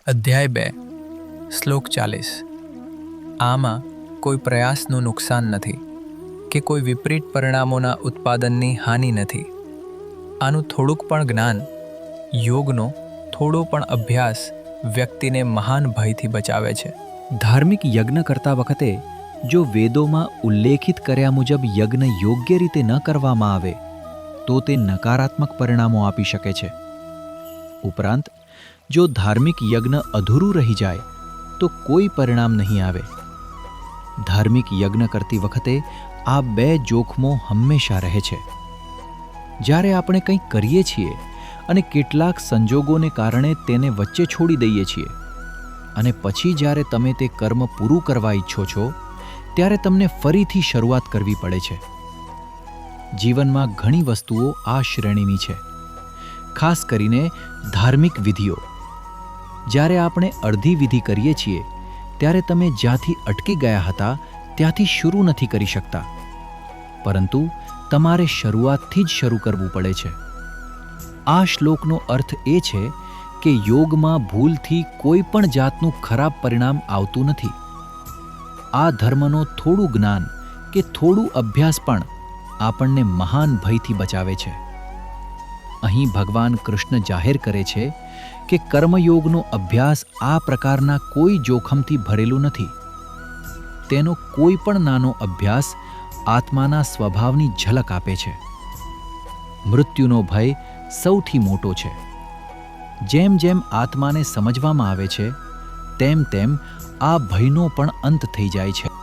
અધ્યાય 2 શ્લોક 40 આમાં કોઈ પ્રયાસનું નુકસાન નથી કે કોઈ વિપરીત પરિણામોના ઉત્પાદનની હાનિ નથી. આનું થોડુંક પણ જ્ઞાન, યોગનો થોડો પણ અભ્યાસ વ્યક્તિને મહાન ભયથી બચાવે છે. ધાર્મિક યજ્ઞ કરતા વખતે જો વેદોમાં ઉલ્લેખિત કર્યા મુજબ યજ્ઞ યોગ્ય રીતે ન કરવામાં આવે તો તે નકારાત્મક પરિણામો આપી શકે છે. ઉપરાંત જો ધાર્મિક યજ્ઞ અધૂરું રહી જાય તો કોઈ પરિણામ નહીં આવે. ધાર્મિક યજ્ઞ કરતી વખતે આ બે જોખમો હંમેશા રહે છે. જ્યારે આપણે કંઈક કરીએ છીએ અને કેટલાક સંજોગોને કારણે તેને વચ્ચે છોડી દઈએ છીએ અને પછી જ્યારે તમે તે કર્મ પૂરું કરવા ઈચ્છો છો ત્યારે તમને ફરીથી શરૂઆત કરવી પડે છે. જીવનમાં ઘણી વસ્તુઓ આ શ્રેણીની છે, ખાસ કરીને ધાર્મિક વિધિઓ. જ્યારે આપણે અડધી વિધિ કરીએ છીએ ત્યારે તમે જ્યાંથી અટકી ગયા હતા ત્યાંથી શરૂ નથી કરી શકતા, પરંતુ તમારે શરૂઆતથી જ શરૂ કરવું પડે છે. આ શ્લોકનો અર્થ એ છે કે યોગમાં ભૂલથી કોઈ પણ જાતનું ખરાબ પરિણામ આવતું નથી. આ ધર્મનો થોડું જ્ઞાન કે થોડું અભ્યાસ પણ આપણને મહાન ભયથી બચાવે છે. અહીં ભગવાન કૃષ્ણ જાહેર કરે છે કે કર્મયોગનો અભ્યાસ આ પ્રકારના કોઈ જોખમથી ભરેલું નથી. તેનો કોઈ પણ નાનો અભ્યાસ આત્માના સ્વભાવની ઝલક આપે છે. મૃત્યુનો ભય સૌથી મોટો છે. જેમ જેમ આત્માને સમજવામાં આવે છે તેમ તેમ આ ભયનો પણ અંત થઈ જાય છે.